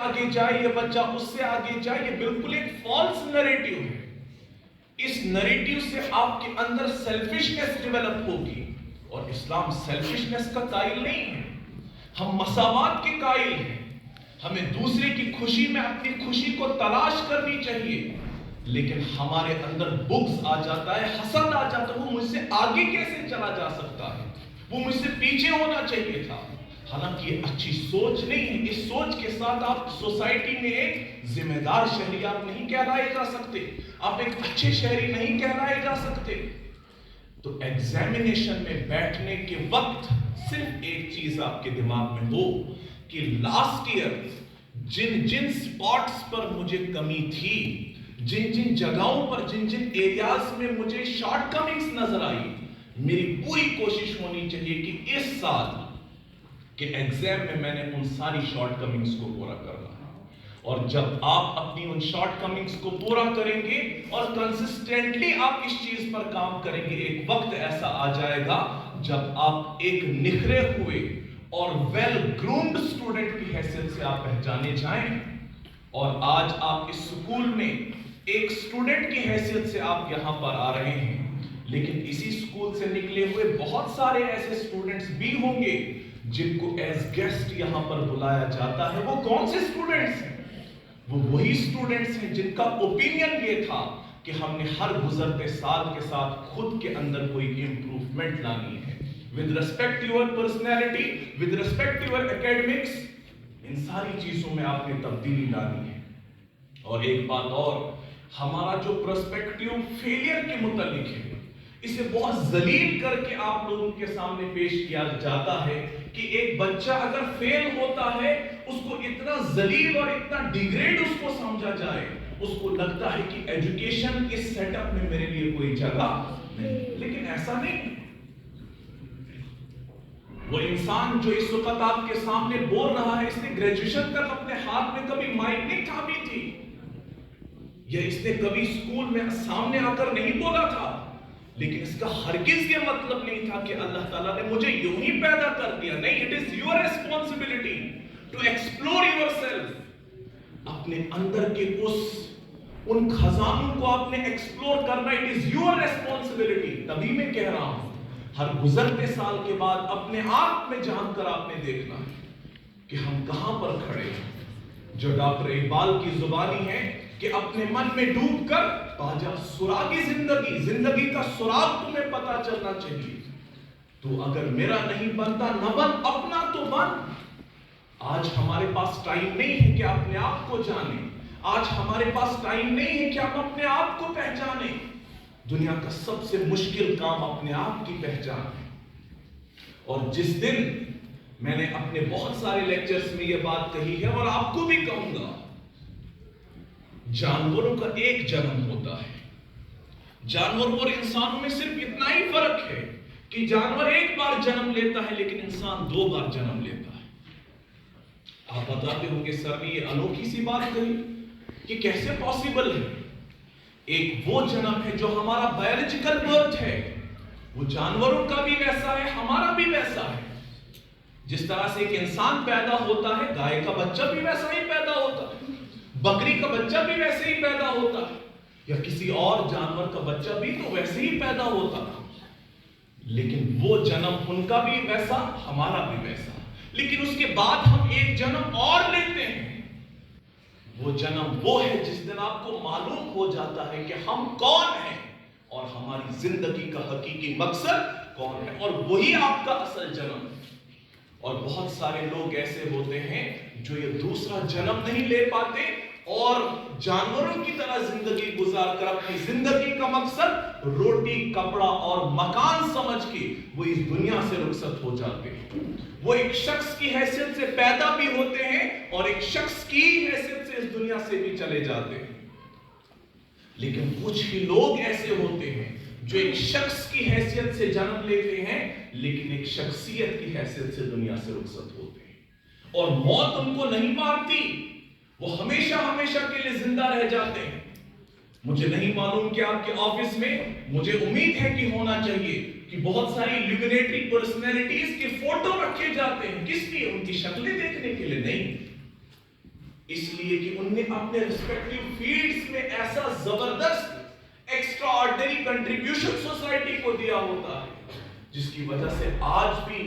آگے جائے، یہ بچہ اس سے آگے جائے، یہ بالکل ایک فالس نریٹیو ہے۔ اس نریٹیو سے آپ کے اندر سیلفشنس ڈیولپ ہوگی، اور اسلام سیلفشنس کا قائل نہیں ہے۔ ہم مساوات کے قائل ہیں، ہمیں دوسرے کی خوشی میں اپنی خوشی کو تلاش کرنی چاہیے، لیکن ہمارے اندر بغض آ جاتا ہے، حسد آ جاتا ہے، وہ مجھ سے آگے کیسے چلا جا سکتا ہے، وہ مجھ سے پیچھے ہونا چاہیے تھا۔ حالانکہ یہ اچھی سوچ نہیں ہے۔ اس سوچ کے ساتھ آپ سوسائٹی میں ایک ذمہ دار شہری آپ نہیں کہلائے جا سکتے، آپ ایک اچھے شہری نہیں کہلائے جا سکتے۔ تو ایگزامینیشن میں بیٹھنے کے وقت صرف ایک چیز آپ کے دماغ میں ہو کہ لاسٹ ایئر جن جن سپاٹس پر مجھے کمی تھی، جن جن جگہوں پر، جن جن ایریاز میں مجھے شارٹ کمنگز نظر آئی، میری پوری کوشش ہونی چاہیے کہ اس سال کہ ایگزام میں نے ان ساری شارٹ کمنگز کو پورا کرنا ہے۔ اور جب آپ اپنی ان شارٹ کمنگز کو پورا کریں گے اور کنسسٹنٹلی آپ اس چیز پر کام کریں گے، ایک وقت ایسا آ جائے گا جب آپ ایک نکھرے ہوئے اور ویل گرومڈ اسٹوڈنٹ کی حیثیت سے آپ پہچانے جائیں۔ اور آج آپ اس سکول میں ایک اسٹوڈنٹ کی حیثیت سے آپ یہاں پر آ رہے ہیں، لیکن اسی سکول سے نکلے ہوئے بہت سارے ایسے اسٹوڈنٹس بھی ہوں گے جن کو ایز گیسٹ یہاں پر بلایا جاتا ہے۔ وہ کون سے اسٹوڈنٹس ہیں؟ وہ وہی اسٹوڈنٹس ہیں جن کا اوپینین یہ تھا کہ ہم نے ہر گزرتے سال کے ساتھ خود کے اندر کوئی امپروومنٹ لانی ہے، with respect to your personality, with respect to your academics، ان ساری چیزوں میں آپ نے تبدیلی لانی ہے۔ اور ایک بات اور، ہمارا جو پرسپیکٹیو فیلئر کے متعلق ہے، اسے بہت ذلیل کر کے آپ لوگوں کے سامنے پیش کیا جاتا ہے کہ ایک بچہ اگر فیل ہوتا ہے اس کو اتنا ذلیل اور اتنا ڈیگریڈ اس کو سمجھا جائے، اس کو لگتا ہے کہ ایجوکیشن اس سیٹ اپ میں میرے لیے کوئی جگہ نہیں۔ لیکن ایسا نہیں۔ وہ انسان جو اس وقت آپ کے سامنے بول رہا ہے، اس نے گریجویشن تک اپنے ہاتھ میں کبھی مائک نہیں تھامی تھی، یا اس نے کبھی سکول میں سامنے آ کر نہیں بولا تھا، لیکن اس کا ہرگز یہ مطلب نہیں تھا کہ اللہ تعالیٰ نے مجھے یوں ہی پیدا کر دیا۔ نہیں، it is your responsibility to explore yourself. اپنے اندر کے ان خزانوں کو آپ نے ایکسپلور کرنا، اٹ از یور ریسپانسبلٹی۔ تبھی میں کہہ رہا ہوں، ہر گزرتے سال کے بعد اپنے آپ میں جان کر آپ نے دیکھنا ہے کہ ہم کہاں پر کھڑے ہیں۔ جو ڈاکٹر اقبال کی زبانی ہے کہ اپنے من میں ڈوب کر پاجا سراغی زندگی، زندگی کا سراغ تمہیں پتا چلنا چاہیے۔ تو اگر میرا نہیں بنتا نہ بن، اپنا تو بن۔ آج ہمارے پاس ٹائم نہیں ہے کہ اپنے آپ کو جانیں، آج ہمارے پاس ٹائم نہیں ہے کہ ہم اپنے آپ کو پہچانیں۔ دنیا کا سب سے مشکل کام اپنے آپ کی پہچان ہے۔ اور جس دن میں نے اپنے بہت سارے لیکچرز میں یہ بات کہی ہے اور آپ کو بھی کہوں گا، جانوروں کا ایک جنم ہوتا ہے، جانوروں اور انسانوں میں صرف اتنا ہی فرق ہے کہ جانور ایک بار جنم لیتا ہے لیکن انسان 2 بار جنم لیتا ہے۔ آپ بتاتے ہوں گے سر نے یہ انوکھی سی بات کہی کہ کیسے پاسبل ہے؟ ایک وہ جنم ہے جو ہمارا بایولوجیکل برتھ ہے، وہ جانوروں کا بھی ویسا ہے، ہمارا بھی ویسا ہے۔ جس طرح سے ایک انسان پیدا ہوتا ہے، گائے کا بچہ بھی ویسا ہی پیدا ہوتا ہے، بکری کا بچہ بھی ویسے ہی پیدا ہوتا ہے، یا کسی اور جانور کا بچہ بھی تو ویسے ہی پیدا ہوتا ہے۔ لیکن وہ جنم ان کا بھی ویسا، ہمارا بھی ویسا۔ لیکن اس کے بعد ہم ایک جنم اور لیتے ہیں۔ وہ جنم وہ ہے جس دن آپ کو معلوم ہو جاتا ہے کہ ہم کون ہیں اور ہماری زندگی کا حقیقی مقصد کون ہے، اور وہی آپ کا اصل جنم ہے۔ اور بہت سارے لوگ ایسے ہوتے ہیں جو یہ دوسرا جنم نہیں لے پاتے اور جانوروں کی طرح زندگی گزار کر اپنی زندگی کا مقصد روٹی، کپڑا اور مکان سمجھ کے وہ اس دنیا سے رخصت ہو جاتے ہیں۔ وہ ایک شخص کی حیثیت سے پیدا بھی ہوتے ہیں اور ایک شخص کی حیثیت سے اس دنیا سے بھی چلے جاتے ہیں۔ لیکن کچھ ہی لوگ ایسے ہوتے ہیں جو ایک شخص کی حیثیت سے جنم لیتے ہیں لیکن ایک شخصیت کی حیثیت سے دنیا سے رخصت ہوتے ہیں، اور موت ان کو نہیں مارتی، وہ ہمیشہ ہمیشہ کے لیے زندہ رہ جاتے ہیں۔ مجھے نہیں معلوم کہ آپ کے آفس میں، مجھے امید ہے کہ ہونا چاہیے کہ بہت ساری لیبریٹری پرسنالٹیز کے فوٹو رکھے جاتے ہیں۔ کس لیے؟ ان کی شکلیں دیکھنے کے لیے نہیں، اس لیے کہ ان نے اپنے ریسپیکٹیو فیلڈز میں ایسا زبردست ایکسٹرا آرڈنری کنٹریبیوشن سوسائٹی کو دیا ہوتا ہے جس کی وجہ سے آج بھی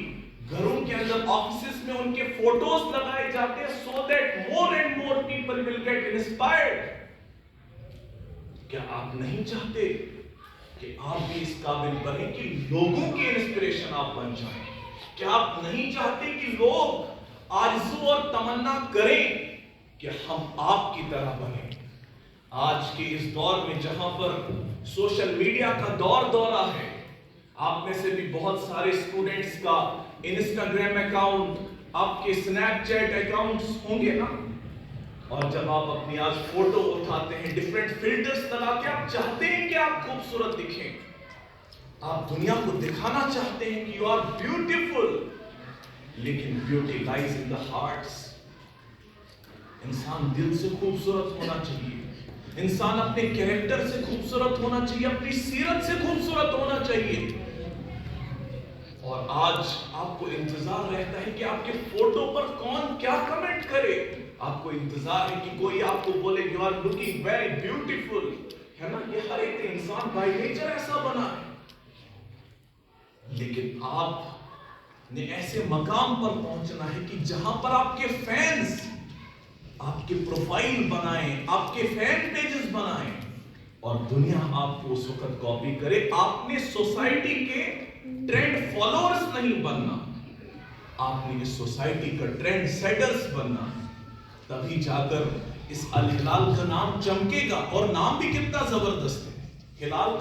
گھروں کے اندر آفیسز میں ان کے فوٹوز لگائے جاتے ہیں so that more and more people will get inspired. کیا آپ نہیں چاہتے کہ آپ بھی اس قابل بنیں کہ لوگوں کی انسپریشن آپ بن جائیں؟ کیا آپ نہیں چاہتے کہ لوگ آرزو اور تمنا کریں کہ ہم آپ کی طرح بنیں؟ آج کے اس دور میں جہاں پر سوشل میڈیا کا دورہ ہے، آپ میں سے بھی بہت سارے اسٹوڈنٹس کا انسٹاگرام اکاؤنٹ، آپ کے سنیپ چیٹ اکاؤنٹس ہوں گے نا؟ اور جب آپ اپنی آج فوٹو اٹھاتے ہیں ڈیفرنٹ فلٹرز لگا کے، آپ چاہتے ہیں کہ آپ خوبصورت دکھیں، آپ دنیا کو دکھانا چاہتے ہیں کہ یو آر بیوٹیفل، لیکن بیوٹی لائز ان دا ہارٹس. انسان دل سے خوبصورت ہونا چاہیے، انسان اپنے کیریکٹر سے خوبصورت ہونا چاہیے، اپنی سیرت سے خوبصورت ہونا چاہیے. اور آج آپ کو انتظار رہتا ہے کہ آپ کے فوٹو پر کون کیا کمنٹ کرے. آپ کو انتظار ہے کہ کوئی آپ کو بولے you are looking very beautiful, ہے نا؟ یہ ہر ایک انسان بائی نیچر ایسا بنا ہے. لیکن آپ نے ایسے مقام پر پہنچنا ہے کہ جہاں پر آپ کے فینز آپ کے پروفائل بنائیں، آپ کے فین پیجز بنائیں اور دنیا آپ کو اس وقت کاپی کرے. آپ نے سوسائٹی کے ٹرینڈ فالوورز نہیں بننا، آپ نے اس سوسائٹی کا ٹرینڈ سیٹرز بننا. تبھی جا کر اس الہلال کا نام چمکے گا، اور نام بھی کتنا زبردست ہے. ہلال